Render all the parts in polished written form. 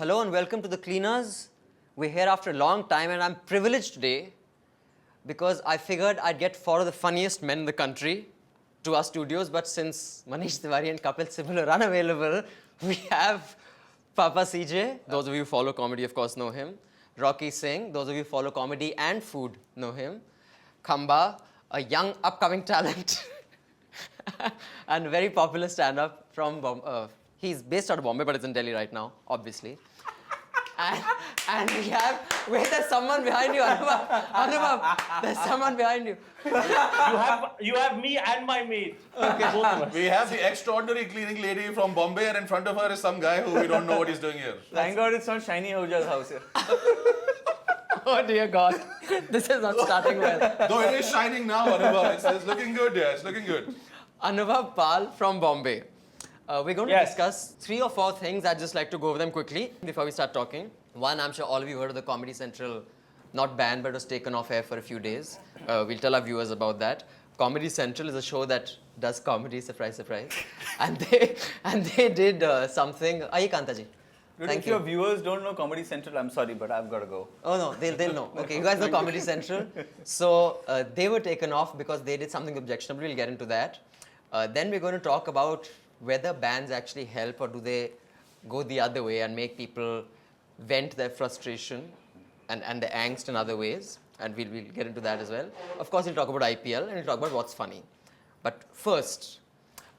Hello and welcome to The Cleaners. We're here after a long time and I'm privileged today because I figured I'd get four of the funniest men in the country to our studios, but since Manish Tiwari and Kapil Sibal are unavailable, we have Papa CJ. Those of you who follow comedy, of course, know him. Rocky Singh. Those of you who follow comedy and food know him. Khamba, a young upcoming talent and very popular stand-up from Bombay. He's based out of Bombay, but is in Delhi right now, obviously. And we have, wait, there's someone behind you, Anubhav. Anubhav, there's someone behind you. You have me and my mate. Okay. Both of us. We have the extraordinary cleaning lady from Bombay, and in front of her is some guy who we don't know what he's doing here. Thank God it's not Shiny Ahuja's house here. Oh dear God, this is not starting well. Though it is shining now, Anubhav. It's looking good, yeah, it's looking good. Anubhav Pal from Bombay. We're going to discuss 3 or 4 things. I'd just like to go over them quickly before we start talking. One, I'm sure all of you heard of the Comedy Central, not banned, but was taken off air for a few days. We'll tell our viewers about that. Comedy Central is a show that does comedy, surprise, surprise. and they did something. Aye, Kantaji. Dude, Thank if you. your viewers don't know Comedy Central, I'm sorry, but I've got to go. Oh no, they'll know. Okay, you guys know Comedy Central. So they were taken off because they did something objectionable. We'll get into that. Then we're going to talk about whether bans actually help or do they go the other way and make people vent their frustration and the angst in other ways. And we'll get into that as well. Of course, we'll talk about IPL and we'll talk about what's funny. But first,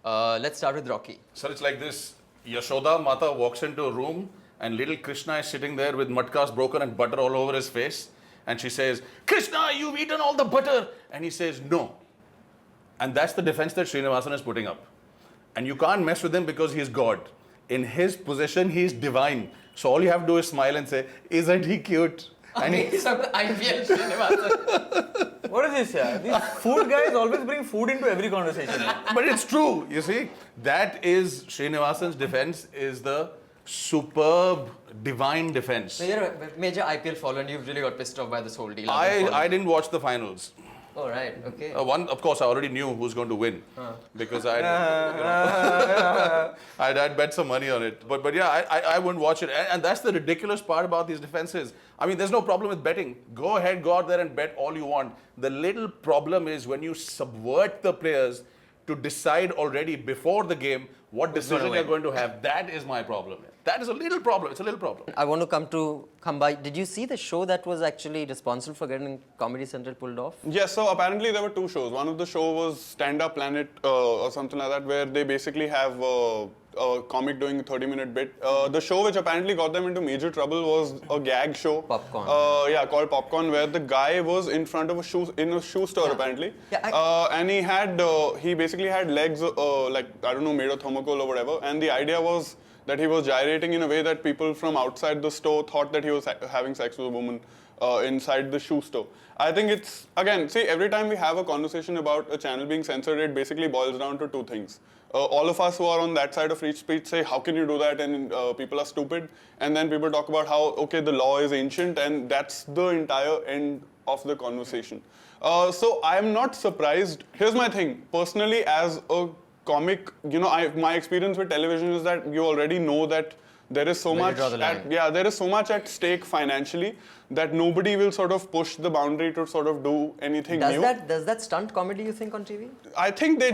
let's start with Rocky. So it's like this. Yashoda Mata walks into a room and little Krishna is sitting there with matkas broken and butter all over his face. And she says, Krishna, you've eaten all the butter. And he says, no. And that's the defense that Srinivasan is putting up. And you can't mess with him because he's God. In his position, he's divine. So all you have to do is smile and say, isn't he cute? And He's from the IPL Srinivasan. What is this here? These food guys always bring food into every conversation. But it's true, you see. That is Srinivasan's defense, is the superb, divine defense. So you're a major IPL follower and you've really got pissed off by this whole deal. I didn't watch the finals. Oh, right, okay. One, of course, I already knew who's going to win because I'd bet some money on it. But yeah, I wouldn't watch it. And that's the ridiculous part about these defenses. I mean, there's no problem with betting. Go ahead, go out there and bet all you want. The little problem is when you subvert the players to decide already before the game what decision you're going to have. That is my problem. That is a little problem. It's a little problem. I want to come to Khamba. Did you see the show that was actually responsible for getting Comedy Central pulled off? Yes, so apparently there were 2 shows. One of the show was Stand Up Planet or something like that, where they basically have a comic doing a 30-minute bit. The show which apparently got them into major trouble was a gag show. Popcorn. Yeah, called Popcorn, where the guy was in front of a shoe store apparently. Yeah, and he basically had legs like, I don't know, made of thermocol or whatever. And the idea was that he was gyrating in a way that people from outside the store thought that he was having sex with a woman inside the shoe store. I think it's, again, see, every time we have a conversation about a channel being censored, it basically boils down to 2 things. All of us who are on that side of free speech say, how can you do that? And people are stupid. And then people talk about how, okay, the law is ancient, and that's the entire end of the conversation. So I'm not surprised. Here's my thing. Personally, as a comic, you know, my experience with television is that you already know that there is so much there is so much at stake financially that nobody will sort of push the boundary to sort of do anything new. Does that stunt comedy, you think, on TV? I think I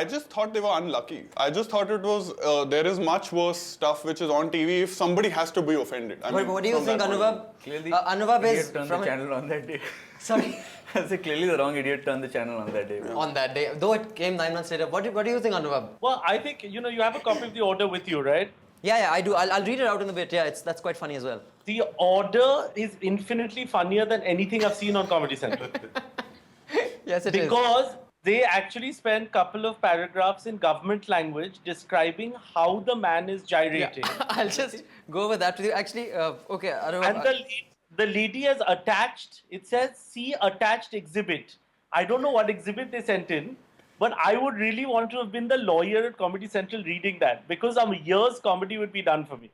just thought they were unlucky. I just thought it was, there is much worse stuff which is on TV if somebody has to be offended. What do you think, Anubhav? Clearly, Anubhav idiot is turned from the channel on that day. Sorry? I say clearly the wrong idiot turned the channel on that day. On that day, though it came 9 months later. What do you think, Anubhav? Well, I think, you have a copy of the order with you, right? Yeah, I do. I'll read it out in a bit. Yeah, that's quite funny as well. The order is infinitely funnier than anything I've seen on Comedy Central. Yes, it is. Because they actually spend a couple of paragraphs in government language describing how the man is gyrating. Yeah. I'll just go over that with you. Actually, okay, Anubhav. And the lady has attached, it says, see attached exhibit. I don't know what exhibit they sent in, but I would really want to have been the lawyer at Comedy Central reading that, because some years comedy would be done for me.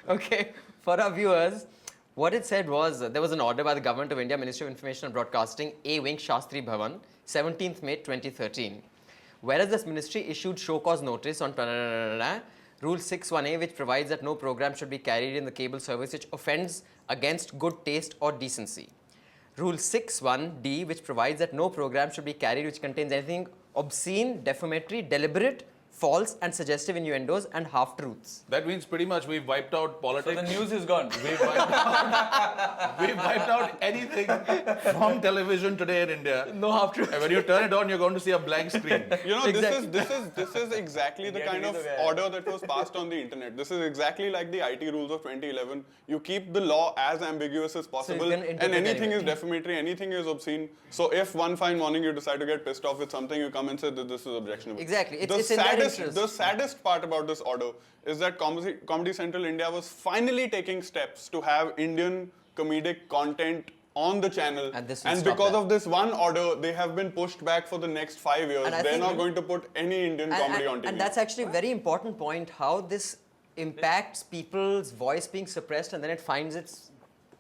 Okay, for our viewers, what it said was there was an order by the Government of India, Ministry of Information and Broadcasting, A Wing, Shastri Bhavan, 17th May 2013. Whereas this ministry issued show cause notice on Rule 61A, which provides that no program should be carried in the cable service which offends against good taste or decency. Rule 61D, which provides that no program should be carried which contains anything obscene, defamatory, deliberate, false and suggestive innuendos and half-truths. That means pretty much we've wiped out So politics. the news is gone. We've wiped out anything from television today in India. No half-truths. And when you turn it on, you're going to see a blank screen. You know, Exactly. this is exactly the Get kind rid of of it. order that was passed on the internet. This is exactly like the IT rules of 2011. You keep the law as ambiguous as possible, can and interpret anything anyway. is defamatory, anything is obscene. So if one fine morning you decide to get pissed off with something, you come and say that this is objectionable. Exactly. It's in their interest. The saddest part about this order is that Comedy Central India was finally taking steps to have Indian comedic content on the channel, And this will and stop because that. of this one order, they have been pushed back for the next 5 years. And I They're think- not going to put any Indian comedy on TV. And that's actually a very important point, how this impacts people's voice being suppressed and then it finds its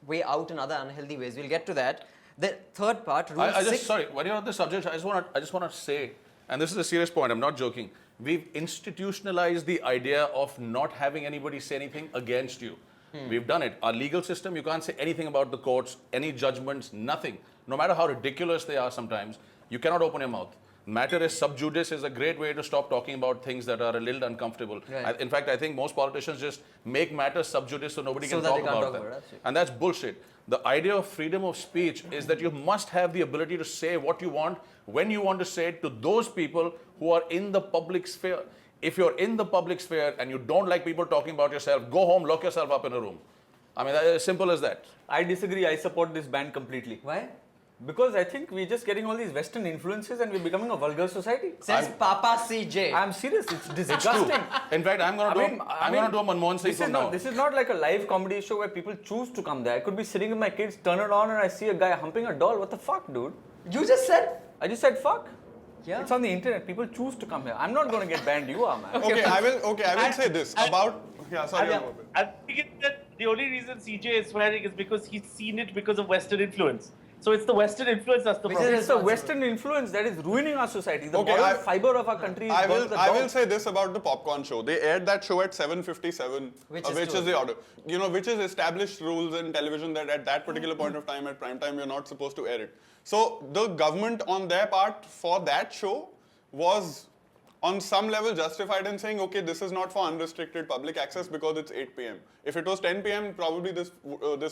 way out in other unhealthy ways. We'll get to that. The third part, Rule I 6. just, sorry, when you're on the subject, I just want to say, and this is a serious point, I'm not joking, we've institutionalized the idea of not having anybody say anything against you. We've done it. Our legal system, you can't say anything about the courts, any judgments, nothing. No matter how ridiculous they are sometimes, you cannot open your mouth. Matter is sub judice is a great way to stop talking about things that are a little uncomfortable. Right. In fact, I think most politicians just make matters sub judice so nobody So can that talk they can't about talk them. about it, absolutely. And that's bullshit. The idea of freedom of speech is that you must have the ability to say what you want, when you want to say it, to those people who are in the public sphere. If you're in the public sphere and you don't like people talking about yourself, go home, lock yourself up in a room. I mean, as simple as that. I disagree. I support this ban completely. Why? Because I think we're just getting all these Western influences and we're becoming a vulgar society. Says Papa CJ. I'm serious. It's It's true. disgusting. In fact, I'm going to do a Manmohan Singh this from is now. not, this is not like a live comedy show where people choose to come there. I could be sitting with my kids, turn it on, and I see a guy humping a doll. What the fuck, dude? You just said. I just said fuck. Yeah. It's on the internet. People choose to come here. I'm not going to get banned. You are, man. Okay, I will say this about. Yeah, sorry. I think that the only reason CJ is swearing is because he's seen it because of Western influence. So it's the Western influence that's the Which problem. is It's the Western influence that is ruining our society. The Okay, moral fiber of our country is I gone to the will dogs. say this about the popcorn show. They aired that show at 7:57, Which which is is the order. You know, which is established rules in television that at that particular point of time, at prime time, you're not supposed to air it. So the government on their part for that show was on some level justified in saying, okay, this is not for unrestricted public access because it's 8 p.m. If it was 10 p.m., probably this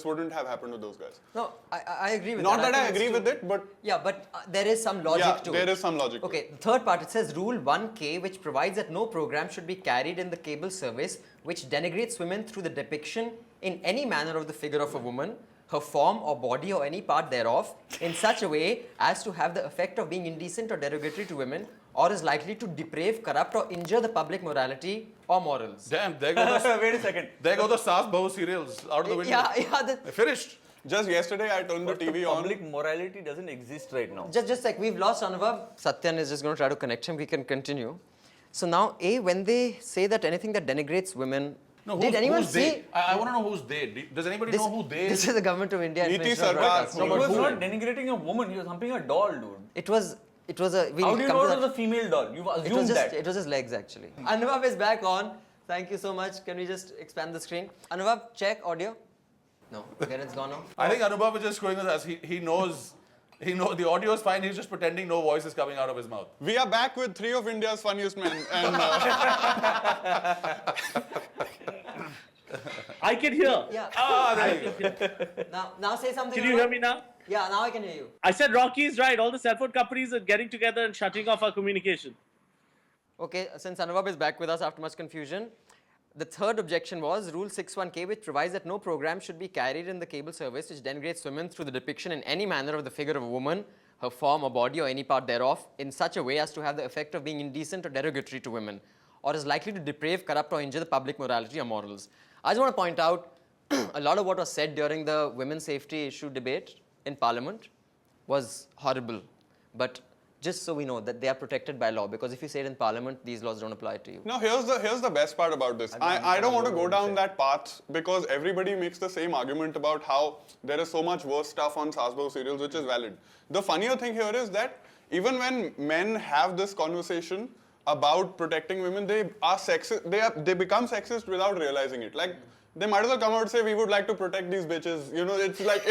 wouldn't have happened to those guys. No, I agree with Not that. that I think agree it's with true. it, but Yeah, but there is some logic yeah, to it. there is some logic. to it. Okay, the third part, it says Rule 1K, which provides that no program should be carried in the cable service which denigrates women through the depiction in any manner of the figure of a woman, her form or body or any part thereof, in such a way as to have the effect of being indecent or derogatory to women, or is likely to deprave, corrupt, or injure the public morality or morals. Damn, there go the, Wait a second. there go the Saas Bahu serials out of the window. Yeah, They're finished. Just yesterday, I turned the TV on. Public morality doesn't exist right now. just like we've lost Anubhav. Satyan is just going to try to connect him. We can continue. So now, when they say that anything that denigrates women, No, did anyone who's see? they? I want to know who's they. Does anybody know who they This is? is the government of India. Niti Information Sarkar. Broadcasting. No, He but was who? not denigrating a woman. He was humping a doll, dude. It was a. We'll How do you come know to it was that. a female doll? You've It assumed was just that. it was just legs actually. Anubhav is back on. Thank you so much. Can we just expand the screen? Anubhav, check audio. No, again it's gone now. I think Anubhav is just screwing with us. He knows the audio is fine. He's just pretending no voice is coming out of his mouth. We are back with 3 of India's funniest men, and I can hear. Yeah. I can hear. Now say something. Can you hear Anubhav. me now? Yeah, now I can hear you. I said Rocky is right. All the cell phone companies are getting together and shutting off our communication. Okay, since Anubhav is back with us after much confusion, the third objection was Rule 61K, which provides that no program should be carried in the cable service which denigrates women through the depiction in any manner of the figure of a woman, her form or body or any part thereof, in such a way as to have the effect of being indecent or derogatory to women, or is likely to deprave, corrupt or injure the public morality or morals. I just want to point out a lot of what was said during the women's safety issue debate in Parliament was horrible, but just so we know that they are protected by law, because if you say it in Parliament, these laws don't apply to you. no, here's the best part about this. I don't want to go down that path because everybody makes the same argument about how there is so much worse stuff on Saas Bahu serials, which is valid. The funnier thing here is that even when men have this conversation, about protecting women, they are sexist. They become sexist without realizing it. Like they might as well come out and say, we would like to protect these bitches. You know, it's like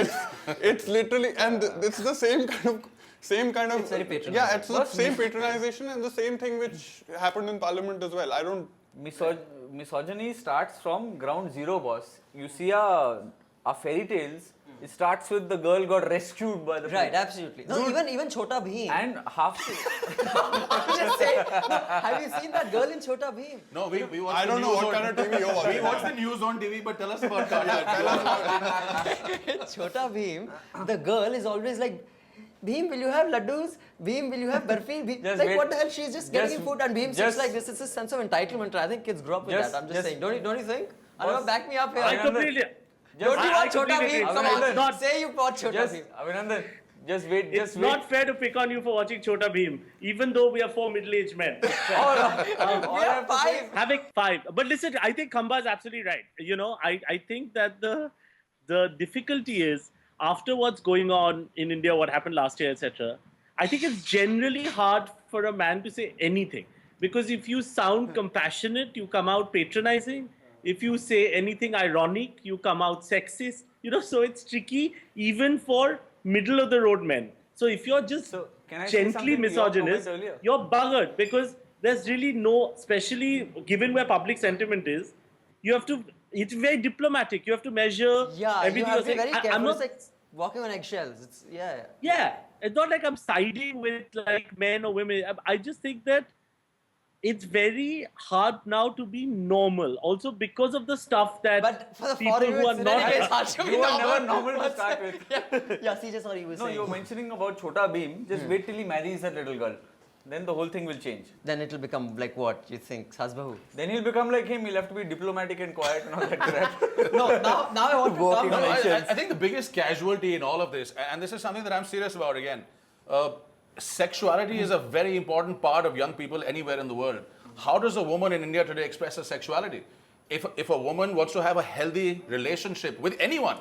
it's literally, and it's the same kind of It's very patronizing. yeah, it's the same patronization and the same thing which happened in Parliament as well. I don't. Misogyny starts from ground zero, boss. You see our fairy tales. It starts with the girl got rescued by the Right, police. absolutely. No, even Chota Bheem. And half. Just say, no, have you seen that girl in Chota Bheem? No, we watch I the don't know news what on- kind of TV you're watching. We watch the news on TV, but tell us about cardiac. Tell us about In Chota Bheem, the girl is always like, Bheem, will you have laddus? Bheem, will you have barfi? Bheem, Just like wait. what the hell? She's just getting Just- him food, and Bheem sits just- like this. It's a sense of entitlement. I think kids grow up with Just- that. I'm just just- saying. Don't you think? I Boss, don't know. Back me up here. I Abhinandan, completely. Don't you I watch Chota completely Bheem? agree. Come Abhinandan, on, not- say you watch Chota Just Bheem. Abhinandan, just wait. It's Just not wait. fair to pick on you for watching Chota Bheem, even though we are 4 middle-aged men. It's fair. All We I are have to say is- five. Having 5. But listen, I think Khamba is absolutely right. You know, I think that the difficulty is after what's going on in India, what happened last year, etc. I think it's generally hard for a man to say anything because if you sound compassionate, you come out patronizing. If you say anything ironic, you come out sexist. You know, so it's tricky even for middle of the road men. So if you're just So, can I say gently something to your misogynist, comment earlier? you're buggered because there's really no, especially given where public sentiment is, you have to, it's very diplomatic. You have to measure Yeah, you everything have to you're be very saying. careful. I'm not, It's like walking on eggshells. It's yeah. yeah, it's not like I'm siding with like men or women. I just think that it's very hard now to be normal. Also because of the stuff that But for the people foreign who are it's in any case not. hard to be You were never normal. normal to start with. Yeah, CJ, sorry, you were No, saying. you were mentioning about Chota Bheem. Just wait till he marries that little girl. Then the whole thing will change. Then it'll become like what you think, Hasbahu? Then he'll become like him. He'll have to be diplomatic and quiet and all that crap. No, now I want to Walking come. on No, eggshells. I think the biggest casualty in all of this, and this is something that I'm serious about again, sexuality is a very important part of young people anywhere in the world. How does a woman in India today express her sexuality? If a woman wants to have a healthy relationship with anyone,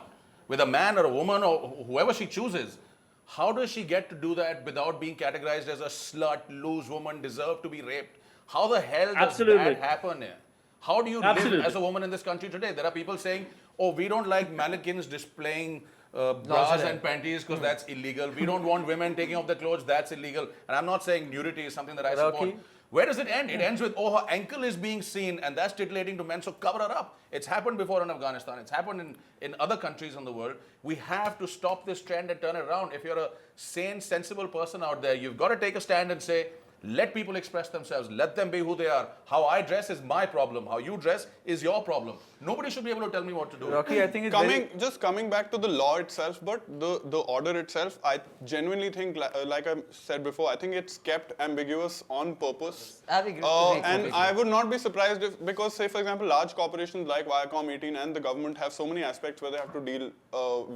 with a man or a woman or whoever she chooses, how does she get to do that without being categorized as a slut, loose woman, deserve to be raped? How the hell does Absolutely. that happen here? How do you Absolutely. live as a woman in this country today? There are people saying, oh, we don't like mannequins displaying bras Lingerie. and panties because that's illegal. We don't want women taking off their clothes, that's illegal. And I'm not saying nudity is something that I support. Rocky? Where does it end? It ends with, oh, her ankle is being seen and that's titillating to men, so cover her up. It's happened before in Afghanistan. It's happened in other countries in the world. We have to stop this trend and turn it around. If you're a sane, sensible person out there, you've got to take a stand and say, let people express themselves. Let them be who they are. How I dress is my problem. How you dress is your problem. Nobody should be able to tell me what to do. Rocky, I think it's Coming back to the law itself, but the order itself, I genuinely think, like I said before, I think it's kept ambiguous on purpose. I agree. And I would not be surprised if, because say for example, large corporations like Viacom 18 and the government have so many aspects where they have to deal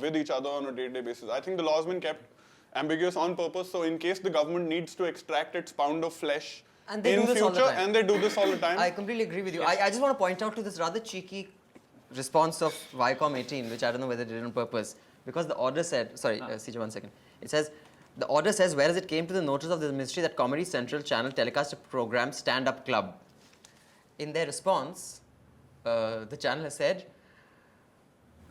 with each other on a day-to-day basis. I think the law has been kept ambiguous on purpose, so in case the government needs to extract its pound of flesh And they in do this all the future, time. and they do this all the time. I completely agree with you. I just want to point out to this rather cheeky response of Viacom 18, which I don't know whether they did on purpose, because the order said, sorry, CJ, 1 second. It says, the order says, whereas it came to the notice of the ministry that Comedy Central channel telecast a program, Stand Up Club. In their response, the channel has said,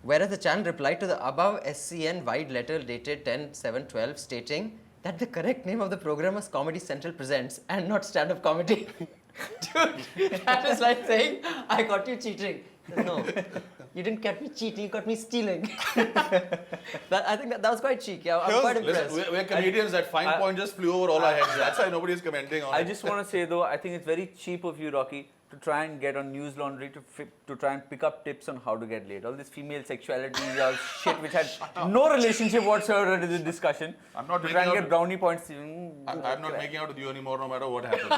whereas the channel replied to the above SCN wide letter dated 10/7/12 stating that the correct name of the program was Comedy Central Presents and not Stand Up Comedy. Dude, that is like saying, I got you cheating. No, you didn't catch me cheating, you caught me stealing. I think that was quite cheeky. I'm quite impressed. Listen, we're comedians. That fine point just flew over all our heads. That's why nobody's commenting on I it. just want to say though, I think it's very cheap of you, Rocky, to try and get on News Laundry to try and pick up tips on how to get laid. All this female sexuality, all shit which had no relationship whatsoever to the discussion. I'm not to try and making get out- brownie points. I'm not making out with you anymore, no matter what happens.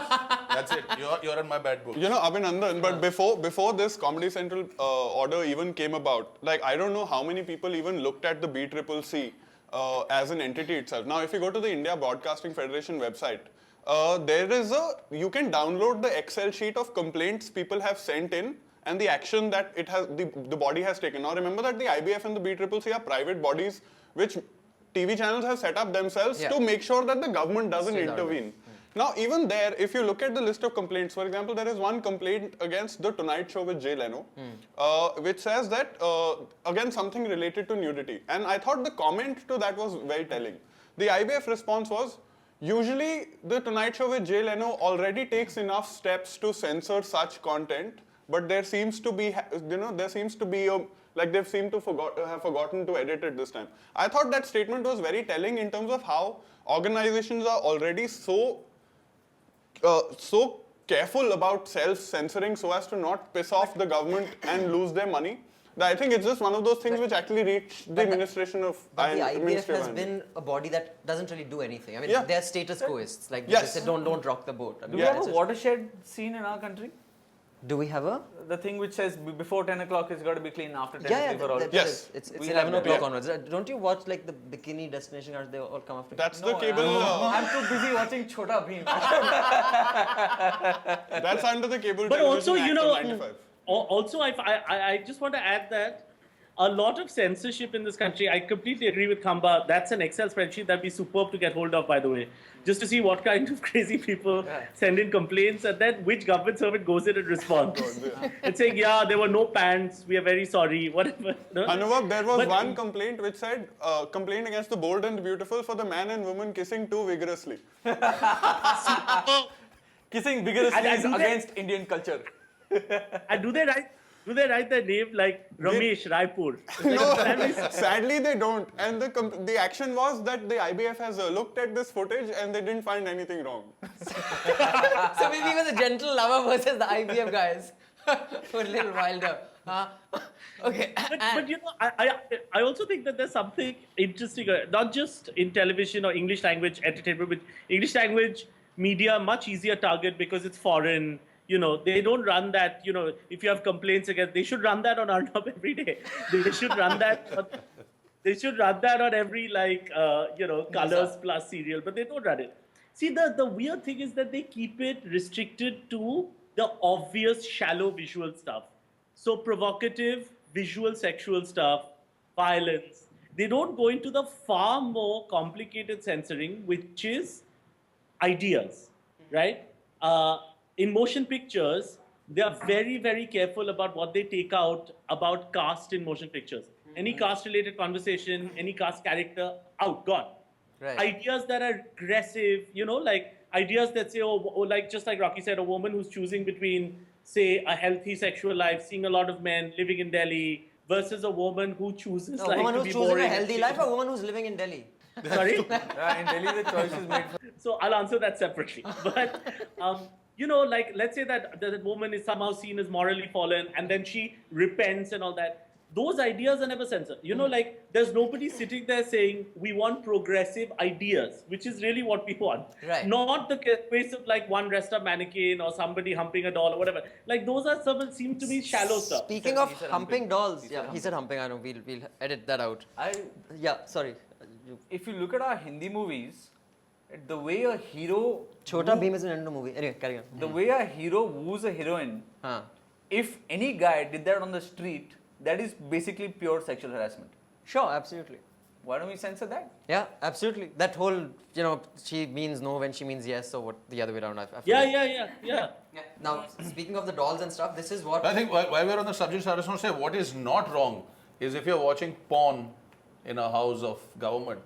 That's it. You're in my bad book. You know, Abhinandan, but before this Comedy Central order even came about, like I don't know how many people even looked at the BCCC as an entity itself. Now, if you go to the India Broadcasting Federation website, you can download the Excel sheet of complaints people have sent in and the action that the body has taken. Now, remember that the IBF and the BCCC are private bodies which TV channels have set up themselves Yeah. to make sure that the government doesn't Stays out of it. intervene. Now, even there, if you look at the list of complaints, for example, there is one complaint against The Tonight Show with Jay Leno, which says that, again, something related to nudity. And I thought the comment to that was very telling. The IBF response was, usually The Tonight Show with Jay Leno already takes enough steps to censor such content, but there seems to be, like they've seemed to have forgotten to edit it this time. I thought that statement was very telling in terms of how organizations are already so careful about self-censoring so as to not piss off the government and lose their money. I think it's just one of those things which actually reach the administration of. But the IBF Ministry of has IND. been a body that doesn't really do anything. I mean, Yeah. they're status quoists. Like Yes. they say, don't rock the boat. I Do mean, we have it's a just- watershed scene in our country? Do we have a? The thing which says before 10 o'clock it's got to be clean, after 10 Yeah, it's for all. Yes. It's We 11 have that, o'clock yeah. onwards. Don't you watch like the bikini destination cards? They all come after. That's No, the cable. I'm too busy watching Chhota Bheem. That's under the cable. But also, Television you Act know, of 95. also I just want to add that a lot of censorship in this country, I completely agree with Khamba. That's an Excel spreadsheet that'd be superb to get hold of, by the way. Just to see what kind of crazy people send in complaints and then which government servant goes in and responds. It's saying, yeah, there were no pants, we are very sorry, whatever. No? Anuvag, there was But- one complaint which said, complaint against the bold and the beautiful for the man and woman kissing too vigorously. Kissing vigorously And is do they- against Indian culture. And do they write their name like Ramesh Raipur? No, sadly they don't. And the action was that the IBF has looked at this footage and they didn't find anything wrong. So maybe it was a gentle lover versus the IBF guys. Who are a little wilder. Okay. But you know, I also think that there's something interesting, not just in television or English language entertainment, but English language media much easier target because it's foreign. You know, they don't run that. You know, if you have complaints against, they should run that on Arnab every day. They should run that. They should run that on every Colors Plus serial, but they don't run it. See, the weird thing is that they keep it restricted to the obvious shallow visual stuff. So provocative, visual sexual stuff, violence. They don't go into the far more complicated censoring, which is ideas, right? In motion pictures, they are very, very careful about what they take out about caste in motion pictures. Any caste-related conversation, any caste character, out, gone. Right. Ideas that are aggressive, you know, like ideas that say, like just like Rocky said, a woman who's choosing between, say, a healthy sexual life, seeing a lot of men, living in Delhi, versus a woman who chooses A like woman to who's be choosing boring. a healthy life, or a woman who's living in Delhi? Sorry? In Delhi, the choice is made for. So I'll answer that separately. But, you know, like, let's say that woman is somehow seen as morally fallen and then she repents and all that. Those ideas are never censored. You know, like, there's nobody sitting there saying, we want progressive ideas, which is really what we want. Right. Not the case of, like, one dressed up mannequin or somebody humping a doll or whatever. Like, those are seem to be shallow stuff. Speaking He of said humping humping. dolls, He said yeah, he humping. said humping. I know. We'll edit that out. Yeah, sorry. If you look at our Hindi movies, the way a hero, Chhota Bheem is an Indian movie. Anyway, carry on. the way a hero woos a heroine, Huh. if any guy did that on the street, that is basically pure sexual harassment. Sure, absolutely. Why don't we censor that? Yeah, absolutely. That whole, you know, she means no when she means yes, or what the other way around. I forget. Yeah. Now, speaking of the dolls and stuff, this is what. I think while we're on the subject, I just want to say what is not wrong is if you're watching porn in a house of government,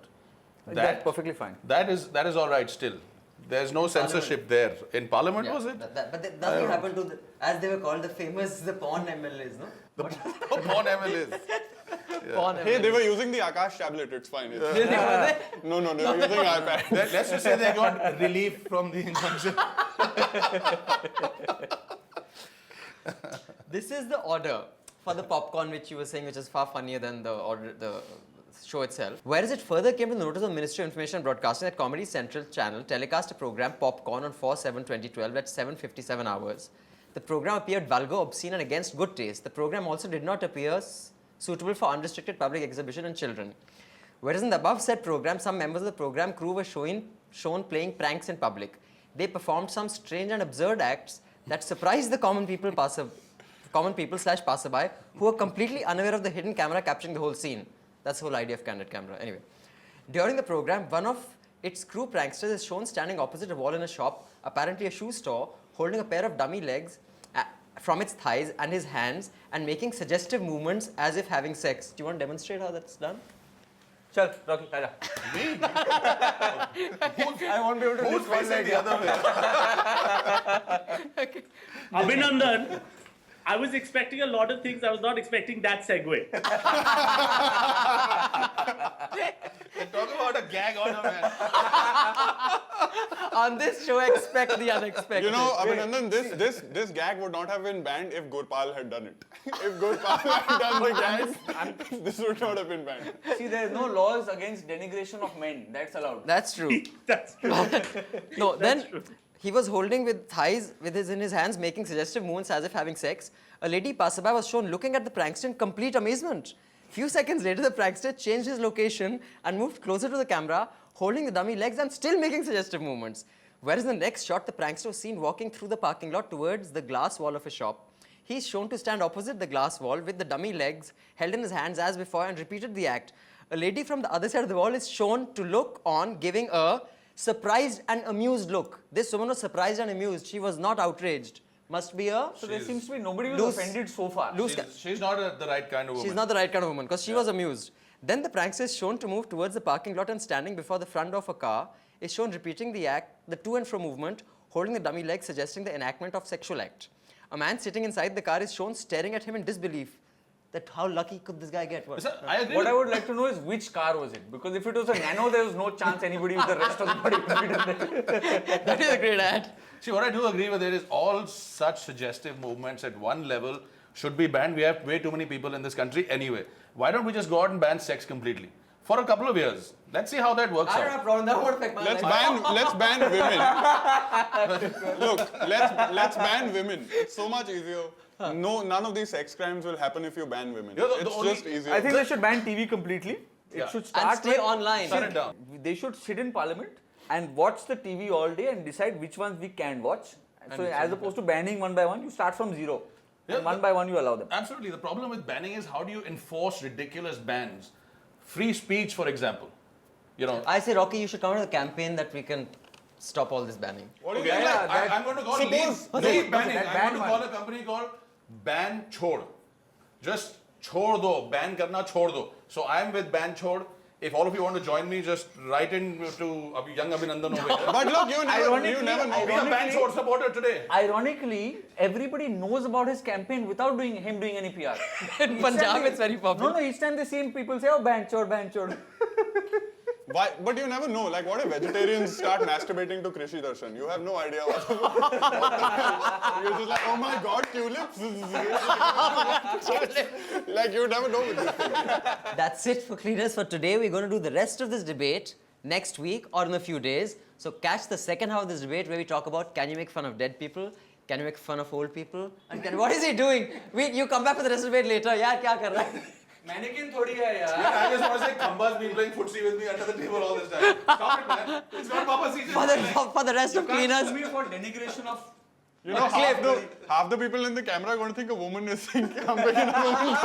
That's perfectly fine. that is all right still. There's no censorship there. In Parliament, Yeah, was it? But that's what happened to, as they were called, the porn MLAs, no? Porn MLAs. Porn Hey, MLAs. they were using the Akash tablet, it's fine. Really, were they? No, they were using iPad. Let's just say they got relief from the injunction. This is the order for the popcorn which you were saying, which is far funnier than the order, the show itself. Whereas it further came to the notice of Ministry of Information and Broadcasting that Comedy Central channel telecast a program, Popcorn, on 4/7/2012 at 7:57 hours. The program appeared vulgar, obscene, and against good taste. The program also did not appear suitable for unrestricted public exhibition and children. Whereas in the above said program, some members of the program crew were shown playing pranks in public. They performed some strange and absurd acts that surprised the common people / passerby who were completely unaware of the hidden camera capturing the whole scene. That's the whole idea of candid camera. Anyway, during the program, one of its crew prankster is shown standing opposite a wall in a shop, apparently a shoe store, holding a pair of dummy legs from its thighs and his hands and making suggestive movements as if having sex. Do you want to demonstrate how that's done? Chal, Rocky, aja. Me? I won't be able to Who's lift one facing leg. the other way? Abhinandan, I was expecting a lot of things. I was not expecting that segue. Talk about a gag on a man. On this show, expect the unexpected. You know, Abhinandan, this gag would not have been banned if Gurpal had done it. If Gurpal had done the gag, this would not have been banned. See, there is no laws against denigration of men. That's allowed. That's true. That's true. No, then he was holding with thighs in his hands, making suggestive movements as if having sex. A lady passerby was shown looking at the prankster in complete amazement. Few seconds later, the prankster changed his location and moved closer to the camera, holding the dummy legs and still making suggestive movements. Whereas in the next shot, the prankster was seen walking through the parking lot towards the glass wall of a shop. He's shown to stand opposite the glass wall with the dummy legs held in his hands as before and repeated the act. A lady from the other side of the wall is shown to look on, giving a surprised and amused look. This woman was surprised and amused. She was not outraged. Must be a So there seems to be nobody was loose- offended so far. loose. She's not the right kind of woman. She's not the right kind of woman because she was amused. Then the prankster is shown to move towards the parking lot and standing before the front of a car is shown repeating the act, the to and fro movement, holding the dummy leg, suggesting the enactment of sexual act. A man sitting inside the car is shown staring at him in disbelief. That how lucky could this guy get? What? Sir, I agree What with I would like to know is which car was it? Because if it was a Nano, there was no chance anybody with the rest of the body could be done there. That is a great ad. See, what I do agree with it is all such suggestive movements at one level should be banned. We have way too many people in this country anyway. Why don't we just go out and ban sex completely? For a couple of years. Let's see how that works I don't have out. a problem. That won't affect my life. Let's ban women. Look, let's ban women. It's so much easier. No, none of these sex crimes will happen if you ban women. Yeah, the It's only- just easier. I think they should ban TV completely. It Yeah. should And start stay with- online. Shut it down. They should sit in parliament and watch the TV all day and decide which ones we can watch. So as opposed to banning one by one, you start from zero. Yeah, And one by one you allow them. Absolutely. The problem with banning is how do you enforce ridiculous bans? Free speech, for example. You know, I say, Rocky, you should come up with a campaign that we can stop all this banning. What do you okay, mean? yeah, I'm going to call Suppose- leave banning. that I'm ban going to call a company called Ban Chhod. Just chhod do. Ban karna chhod do. So I'm with Ban Chhod. If all of you want to join me, just write in to young Abhinandan over here. But look, you never Ironically, know. Be a Ban Chhod supporter today. Ironically, everybody knows about his campaign without him doing any PR. In Punjab, it's very popular. No, each time they see him, people say, oh, ban chod, ban chod. Why? But you never know. Like, what if vegetarians start masturbating to Krishi Darshan? You have no idea what the You're just like, oh my god, tulips. Like, you never know with this thing. That's it for Cleaners for today. We're going to do the rest of this debate next week or in a few days. So catch the second half of this debate where we talk about can you make fun of dead people? Can you make fun of old people? And what is he doing? You come back for the rest of the debate later. Yaar, kya kar raha hai? Mannequin thodi hai yaar. I just want to say Khamba's been playing footsie with me under the table all this time. Stop it, man. It's not Papa season. For the rest of Cleaners. For denigration of You know, half the people in the camera are going to think a woman is thinking I'm making a woman.